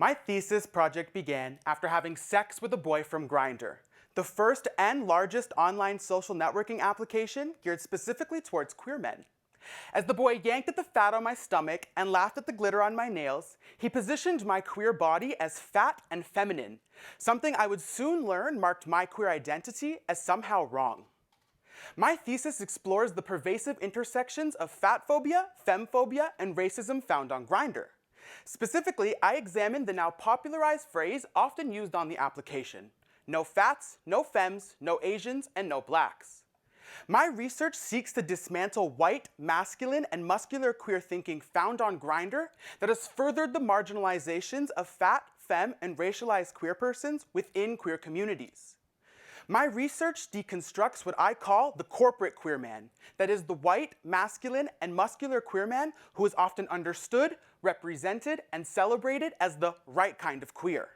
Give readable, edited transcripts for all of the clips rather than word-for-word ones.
My thesis project began after having sex with a boy from Grindr, the first and largest online social networking application geared specifically towards queer men. As the boy yanked at the fat on my stomach and laughed at the glitter on my nails, he positioned my queer body as fat and feminine, something I would soon learn marked my queer identity as somehow wrong. My thesis explores the pervasive intersections of fatphobia, femmephobia, and racism found on Grindr. Specifically, I examined the now popularized phrase often used on the application: no fats, no femmes, no Asians, and no blacks. My research seeks to dismantle white, masculine, and muscular queer thinking found on Grindr that has furthered the marginalizations of fat, femme, and racialized queer persons within queer communities. My research deconstructs what I call the corporate queer man, that is the white, masculine, and muscular queer man who is often understood, represented, and celebrated as the right kind of queer.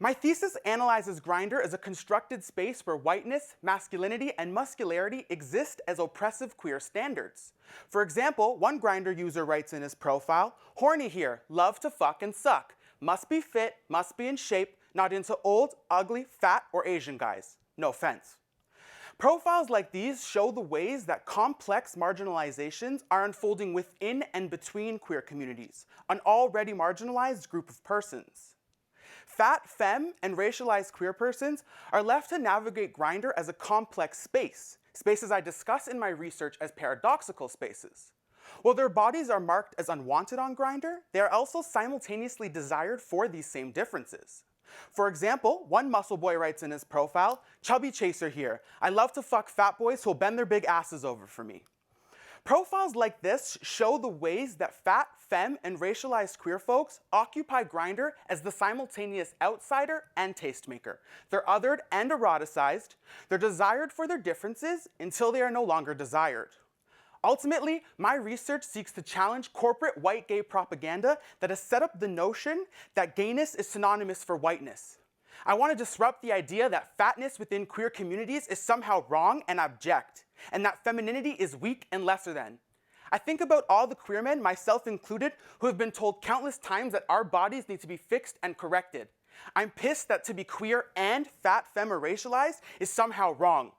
My thesis analyzes Grindr as a constructed space where whiteness, masculinity, and muscularity exist as oppressive queer standards. For example, one Grindr user writes in his profile, "Horny here, love to fuck and suck, must be fit, must be in shape, not into old, ugly, fat, or Asian guys. No offense." Profiles like these show the ways that complex marginalizations are unfolding within and between queer communities, an already marginalized group of persons. Fat, femme, and racialized queer persons are left to navigate Grindr as a complex space, spaces I discuss in my research as paradoxical spaces. While their bodies are marked as unwanted on Grindr, they are also simultaneously desired for these same differences. For example, one muscle boy writes in his profile, "Chubby chaser here. I love to fuck fat boys who'll bend their big asses over for me." Profiles like this show the ways that fat, femme, and racialized queer folks occupy Grindr as the simultaneous outsider and tastemaker. They're othered and eroticized. They're desired for their differences until they are no longer desired. Ultimately, my research seeks to challenge corporate white gay propaganda that has set up the notion that gayness is synonymous for whiteness. I want to disrupt the idea that fatness within queer communities is somehow wrong and abject, and that femininity is weak and lesser than. I think about all the queer men, myself included, who have been told countless times that our bodies need to be fixed and corrected. I'm pissed that to be queer and fat, femme, or racialized is somehow wrong.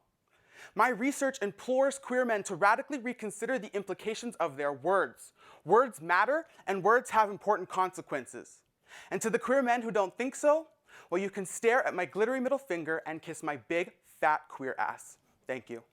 My research implores queer men to radically reconsider the implications of their words. Words matter, and words have important consequences. And to the queer men who don't think so, well, you can stare at my glittery middle finger and kiss my big, fat queer ass. Thank you.